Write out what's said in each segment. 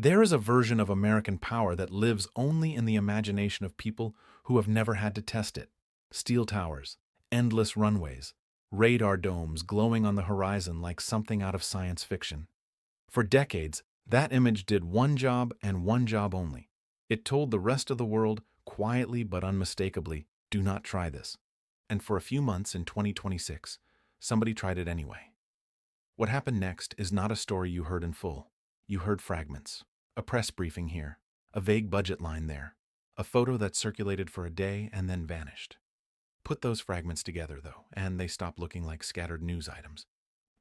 There is a version of American power that lives only in the imagination of people who have never had to test it. Steel towers, endless runways, radar domes glowing on the horizon like something out of science fiction. For decades, that image did one job and one job only. It told the rest of the world, quietly but unmistakably, do not try this. And for a few months in 2026, somebody tried it anyway. What happened next is not a story you heard in full. You heard fragments. A press briefing here, a vague budget line there, a photo that circulated for a day and then vanished. Put those fragments together, though, and they stop looking like scattered news items.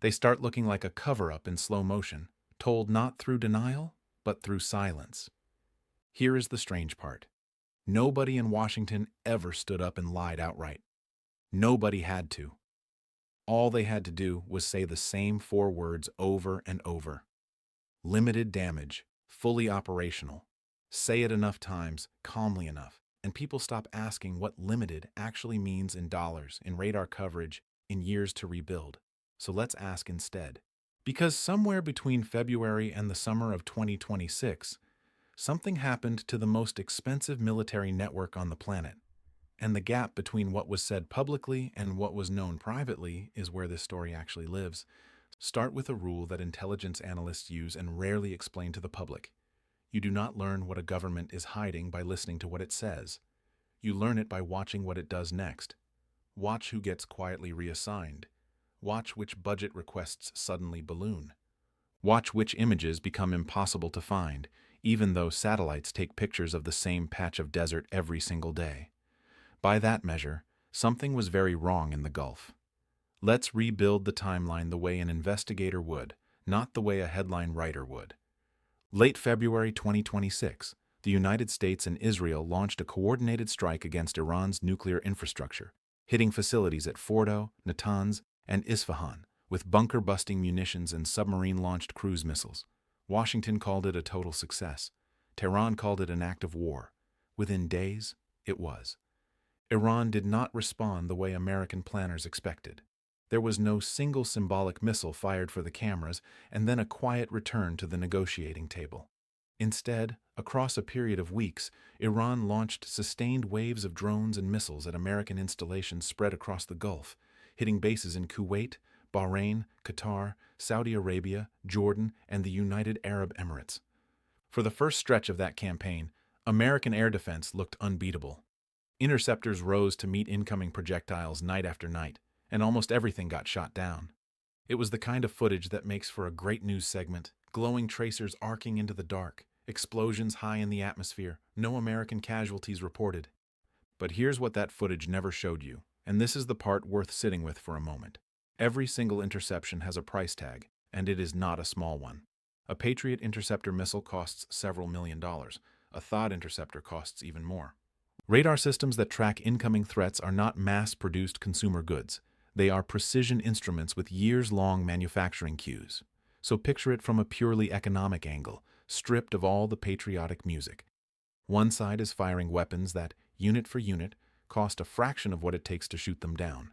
They start looking like a cover-up in slow motion, told not through denial, but through silence. Here is the strange part. Nobody in Washington ever stood up and lied outright. Nobody had to. All they had to do was say the same four words over and over. Limited damage, fully operational. Say it enough times, calmly enough, and people stop asking what limited actually means in dollars, in radar coverage, in years to rebuild. So let's ask instead. Because somewhere between February and the summer of 2026, something happened to the most expensive military network on the planet. And the gap between what was said publicly and what was known privately is where this story actually lives. Start with a rule that intelligence analysts use and rarely explain to the public. You do not learn what a government is hiding by listening to what it says. You learn it by watching what it does next. Watch who gets quietly reassigned. Watch which budget requests suddenly balloon. Watch which images become impossible to find, even though satellites take pictures of the same patch of desert every single day. By that measure, something was very wrong in the Gulf. Let's rebuild the timeline the way an investigator would, not the way a headline writer would. Late February 2026, the United States and Israel launched a coordinated strike against Iran's nuclear infrastructure, hitting facilities at Fordo, Natanz, and Isfahan with bunker-busting munitions and submarine-launched cruise missiles. Washington called it a total success. Tehran called it an act of war. Within days, it was. Iran did not respond the way American planners expected. There was no single symbolic missile fired for the cameras and then a quiet return to the negotiating table. Instead, across a period of weeks, Iran launched sustained waves of drones and missiles at American installations spread across the Gulf, hitting bases in Kuwait, Bahrain, Qatar, Saudi Arabia, Jordan, and the United Arab Emirates. For the first stretch of that campaign, American air defense looked unbeatable. Interceptors rose to meet incoming projectiles night after night, and almost everything got shot down. It was the kind of footage that makes for a great news segment, glowing tracers arcing into the dark, explosions high in the atmosphere, no American casualties reported. But here's what that footage never showed you, and this is the part worth sitting with for a moment. Every single interception has a price tag, and it is not a small one. A Patriot interceptor missile costs several $1,000,000. A THAAD interceptor costs even more. Radar systems that track incoming threats are not mass-produced consumer goods. They are precision instruments with years-long manufacturing queues. So picture it from a purely economic angle, stripped of all the patriotic music. One side is firing weapons that, unit for unit, cost a fraction of what it takes to shoot them down.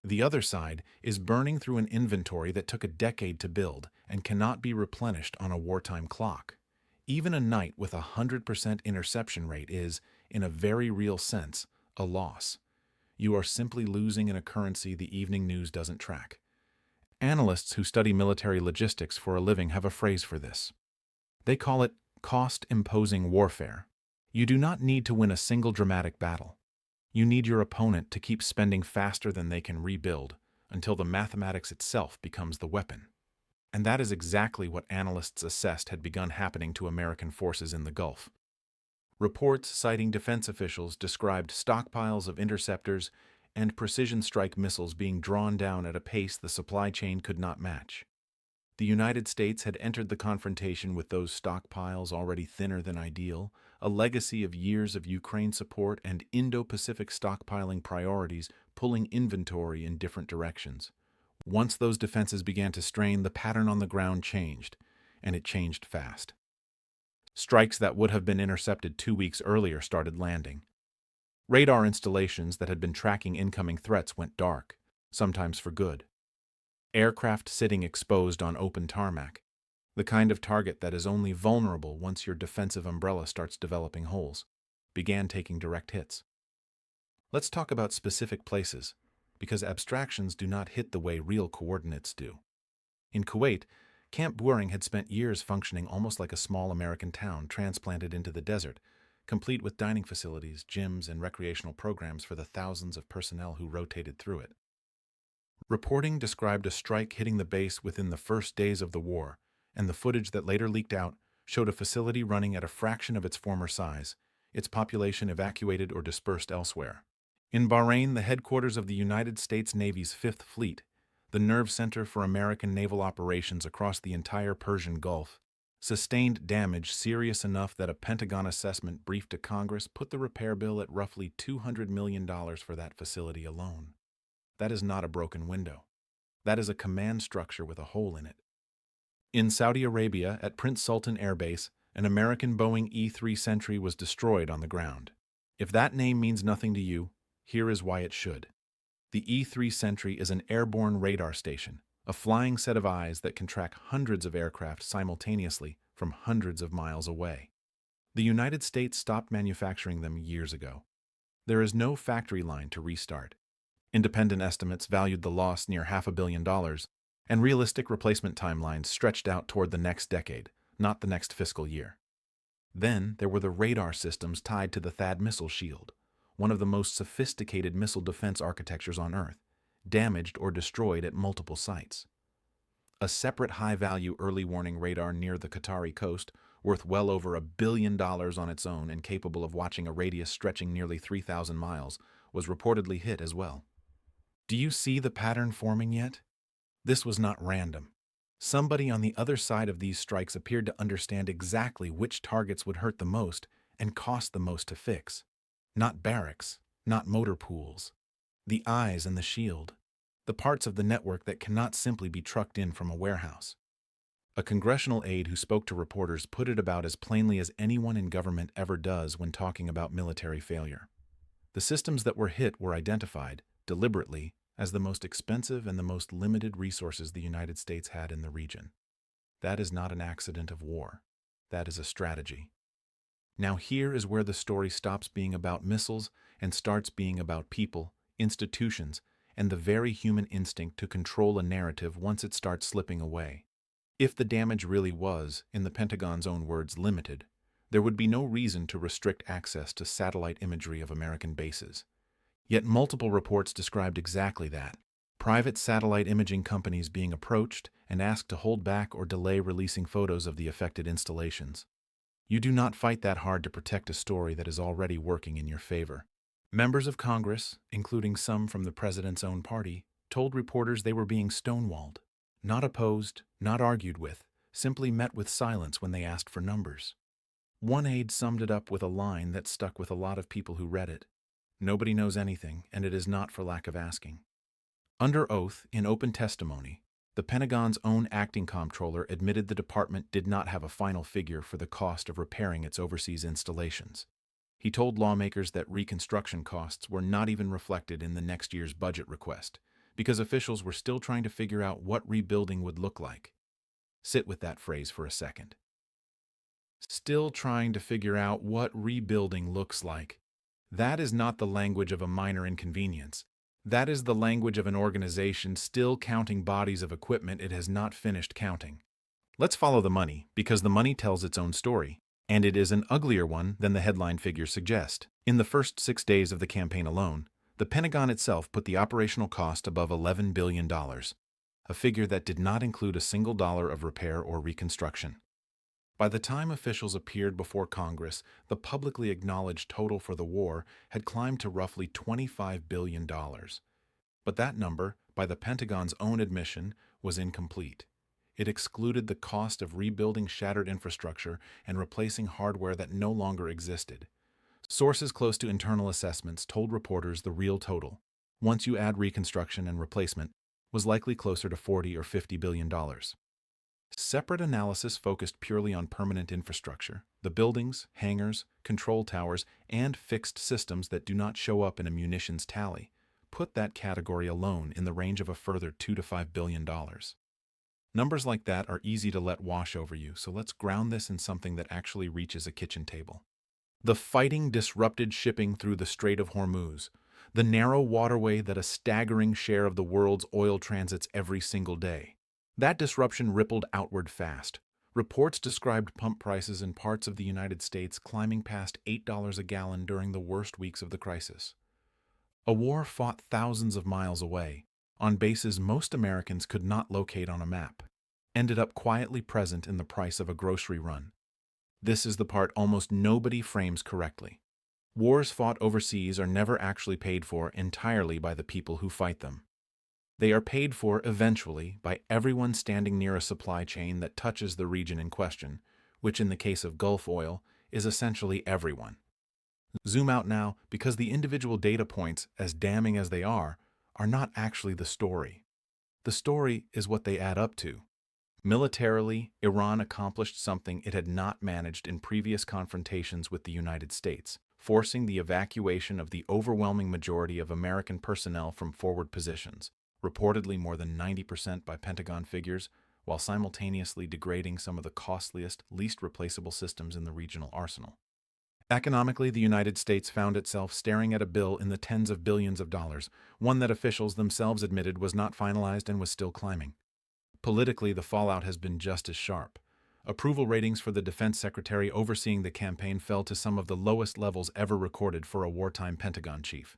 The other side is burning through an inventory that took a decade to build and cannot be replenished on a wartime clock. Even a night with a 100% interception rate is, in a very real sense, a loss. You are simply losing in a currency the evening news doesn't track. Analysts who study military logistics for a living have a phrase for this. They call it cost-imposing warfare. You do not need to win a single dramatic battle. You need your opponent to keep spending faster than they can rebuild until the mathematics itself becomes the weapon. And that is exactly what analysts assessed had begun happening to American forces in the Gulf. Reports citing defense officials described stockpiles of interceptors and precision strike missiles being drawn down at a pace the supply chain could not match. The United States had entered the confrontation with those stockpiles already thinner than ideal, a legacy of years of Ukraine support and Indo-Pacific stockpiling priorities pulling inventory in different directions. Once those defenses began to strain, the pattern on the ground changed, and it changed fast. Strikes that would have been intercepted 2 weeks earlier started landing. Radar installations that had been tracking incoming threats went dark, sometimes for good. Aircraft sitting exposed on open tarmac. the kind of target that is only vulnerable once your defensive umbrella starts developing holes, began taking direct hits. Let's talk about specific places, because abstractions do not hit the way real coordinates do. In Kuwait, Camp Buehring had spent years functioning almost like a small American town transplanted into the desert, complete with dining facilities, gyms, and recreational programs for the thousands of personnel who rotated through it. Reporting described a strike hitting the base within the first days of the war, and the footage that later leaked out showed a facility running at a fraction of its former size, its population evacuated or dispersed elsewhere. In Bahrain, the headquarters of the United States Navy's Fifth Fleet, the nerve center for American naval operations across the entire Persian Gulf, sustained damage serious enough that a Pentagon assessment briefed to Congress put the repair bill at roughly $200 million for that facility alone. That is not a broken window. That is a command structure with a hole in it. In Saudi Arabia, at Prince Sultan Air Base, an American Boeing E-3 Sentry was destroyed on the ground. If that name means nothing to you, here is why it should. The E-3 Sentry is an airborne radar station, a flying set of eyes that can track hundreds of aircraft simultaneously from hundreds of miles away. The United States stopped manufacturing them years ago. There is no factory line to restart. Independent estimates valued the loss near $500 million, and realistic replacement timelines stretched out toward the next decade, not the next fiscal year. Then there were the radar systems tied to the THAAD missile shield, one of the most sophisticated missile defense architectures on Earth, damaged or destroyed at multiple sites. A separate high-value early warning radar near the Qatari coast, worth well over $1 billion on its own and capable of watching a radius stretching nearly 3,000 miles, was reportedly hit as well. Do you see the pattern forming yet? This was not random. Somebody on the other side of these strikes appeared to understand exactly which targets would hurt the most and cost the most to fix. Not barracks, not motor pools. The eyes and the shield. The parts of the network that cannot simply be trucked in from a warehouse. A congressional aide who spoke to reporters put it about as plainly as anyone in government ever does when talking about military failure. The systems that were hit were identified, deliberately, as the most expensive and the most limited resources the United States had in the region. That is not an accident of war. That is a strategy. Now here is where the story stops being about missiles and starts being about people, institutions, and the very human instinct to control a narrative once it starts slipping away. If the damage really was, in the Pentagon's own words, limited, there would be no reason to restrict access to satellite imagery of American bases. Yet multiple reports described exactly that. Private satellite imaging companies being approached and asked to hold back or delay releasing photos of the affected installations. You do not fight that hard to protect a story that is already working in your favor. Members of Congress, including some from the president's own party, told reporters they were being stonewalled. Not opposed, not argued with, simply met with silence when they asked for numbers. One aide summed it up with a line that stuck with a lot of people who read it. Nobody knows anything, and it is not for lack of asking. Under oath, in open testimony, the Pentagon's own acting comptroller admitted the department did not have a final figure for the cost of repairing its overseas installations. He told lawmakers that reconstruction costs were not even reflected in the next year's budget request, because officials were still trying to figure out what rebuilding would look like. Sit with that phrase for a second. Still trying to figure out what rebuilding looks like. That is not the language of a minor inconvenience. That is the language of an organization still counting bodies of equipment it has not finished counting. Let's follow the money, because the money tells its own story, and it is an uglier one than the headline figures suggest. In the first 6 days of the campaign alone, the Pentagon itself put the operational cost above $11 billion, a figure that did not include a single dollar of repair or reconstruction. By the time officials appeared before Congress, the publicly acknowledged total for the war had climbed to roughly $25 billion. But that number, by the Pentagon's own admission, was incomplete. It excluded the cost of rebuilding shattered infrastructure and replacing hardware that no longer existed. Sources close to internal assessments told reporters the real total, once you add reconstruction and replacement, was likely closer to $40 or $50 billion. Separate analysis focused purely on permanent infrastructure, the buildings, hangars, control towers, and fixed systems that do not show up in a munitions tally, put that category alone in the range of a further $2 to $5 billion. Numbers like that are easy to let wash over you, so let's ground this in something that actually reaches a kitchen table. The fighting disrupted shipping through the Strait of Hormuz, the narrow waterway that a staggering share of the world's oil transits every single day. That disruption rippled outward fast. Reports described pump prices in parts of the United States climbing past $8 a gallon during the worst weeks of the crisis. A war fought thousands of miles away, on bases most Americans could not locate on a map, ended up quietly present in the price of a grocery run. This is the part almost nobody frames correctly. Wars fought overseas are never actually paid for entirely by the people who fight them. They are paid for eventually by everyone standing near a supply chain that touches the region in question, which in the case of Gulf oil is essentially everyone. Zoom out now, because the individual data points, as damning as they are not actually the story. The story is what they add up to. Militarily, Iran accomplished something it had not managed in previous confrontations with the United States, forcing the evacuation of the overwhelming majority of American personnel from forward positions, reportedly more than 90% by Pentagon figures, while simultaneously degrading some of the costliest, least replaceable systems in the regional arsenal. Economically, the United States found itself staring at a bill in the tens of billions of dollars, one that officials themselves admitted was not finalized and was still climbing. Politically, the fallout has been just as sharp. Approval ratings for the defense secretary overseeing the campaign fell to some of the lowest levels ever recorded for a wartime Pentagon chief.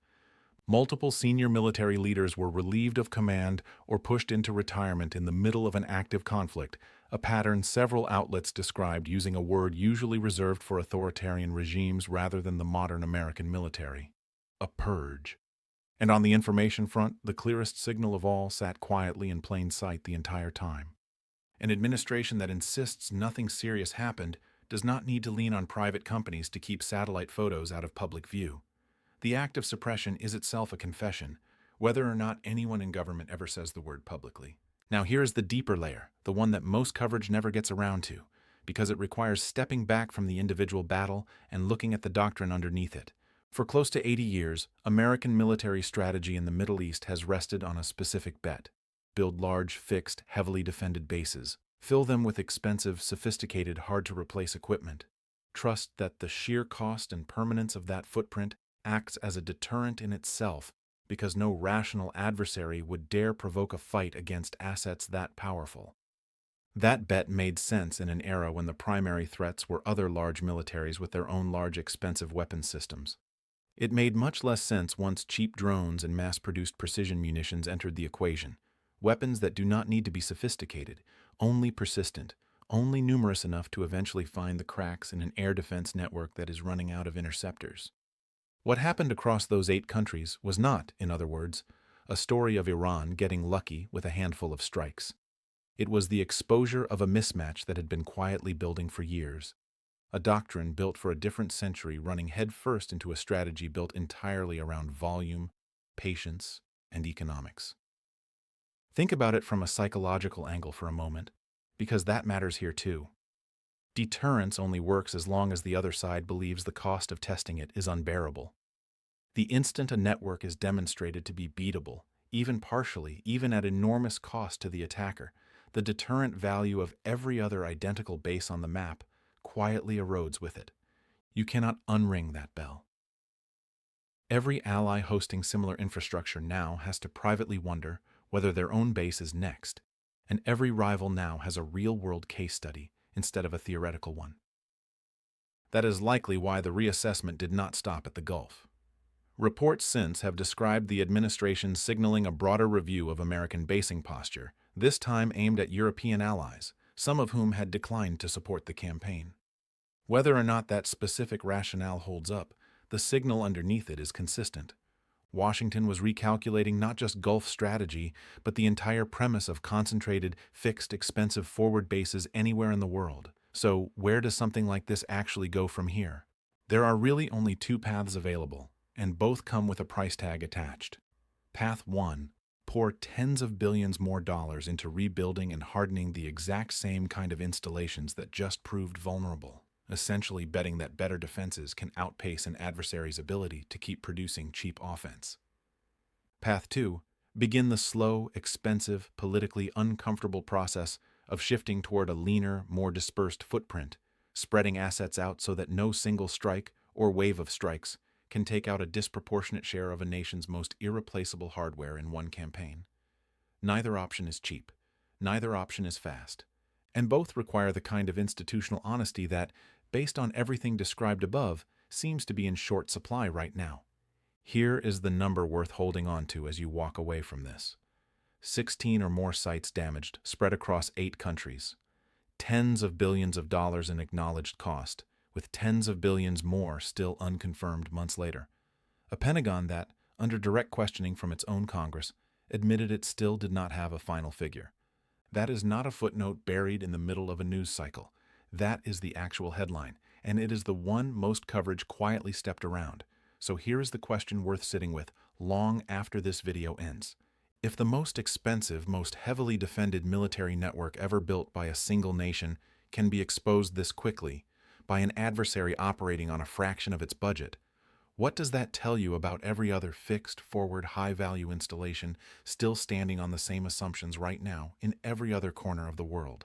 Multiple senior military leaders were relieved of command or pushed into retirement in the middle of an active conflict, a pattern several outlets described using a word usually reserved for authoritarian regimes rather than the modern American military: a purge. And on the information front, the clearest signal of all sat quietly in plain sight the entire time. An administration that insists nothing serious happened does not need to lean on private companies to keep satellite photos out of public view. The act of suppression is itself a confession, whether or not anyone in government ever says the word publicly. Now here's the deeper layer, the one that most coverage never gets around to, because it requires stepping back from the individual battle and looking at the doctrine underneath it. For close to 80 years, American military strategy in the Middle East has rested on a specific bet: build large, fixed, heavily defended bases, fill them with expensive, sophisticated, hard-to-replace equipment. Trust that the sheer cost and permanence of that footprint acts as a deterrent in itself, because no rational adversary would dare provoke a fight against assets that powerful. That bet made sense in an era when the primary threats were other large militaries with their own large, expensive weapons systems. It made much less sense once cheap drones and mass-produced precision munitions entered the equation, weapons that do not need to be sophisticated, only persistent, only numerous enough to eventually find the cracks in an air defense network that is running out of interceptors. What happened across those 8 countries was not, in other words, a story of Iran getting lucky with a handful of strikes. It was the exposure of a mismatch that had been quietly building for years, a doctrine built for a different century running headfirst into a strategy built entirely around volume, patience, and economics. Think about it from a psychological angle for a moment, because that matters here too. Deterrence only works as long as the other side believes the cost of testing it is unbearable. The instant a network is demonstrated to be beatable, even partially, even at enormous cost to the attacker, the deterrent value of every other identical base on the map quietly erodes with it. You cannot unring that bell. Every ally hosting similar infrastructure now has to privately wonder whether their own base is next, and every rival now has a real-world case study instead of a theoretical one. That is likely why the reassessment did not stop at the Gulf. Reports since have described the administration signaling a broader review of American basing posture, this time aimed at European allies, some of whom had declined to support the campaign. Whether or not that specific rationale holds up, the signal underneath it is consistent. Washington was recalculating not just Gulf strategy, but the entire premise of concentrated, fixed, expensive forward bases anywhere in the world. So, where does something like this actually go from here? There are really only 2 paths available, and both come with a price tag attached. Path 1: pour tens of billions more dollars into rebuilding and hardening the exact same kind of installations that just proved vulnerable, essentially betting that better defenses can outpace an adversary's ability to keep producing cheap offense. Path 2: begin the slow, expensive, politically uncomfortable process of shifting toward a leaner, more dispersed footprint, spreading assets out so that no single strike or wave of strikes can take out a disproportionate share of a nation's most irreplaceable hardware in one campaign. Neither option is cheap. Neither option is fast. And both require the kind of institutional honesty that, based on everything described above, seems to be in short supply right now. Here is the number worth holding on to as you walk away from this. 16 or more sites damaged, spread across 8 countries. Tens of billions of dollars in acknowledged cost, with tens of billions more still unconfirmed months later. A Pentagon that, under direct questioning from its own Congress, admitted it still did not have a final figure. That is not a footnote buried in the middle of a news cycle. That is the actual headline, and it is the one most coverage quietly stepped around. So here is the question worth sitting with long after this video ends. If the most expensive, most heavily defended military network ever built by a single nation can be exposed this quickly by an adversary operating on a fraction of its budget, what does that tell you about every other fixed, forward, high-value installation still standing on the same assumptions right now in every other corner of the world?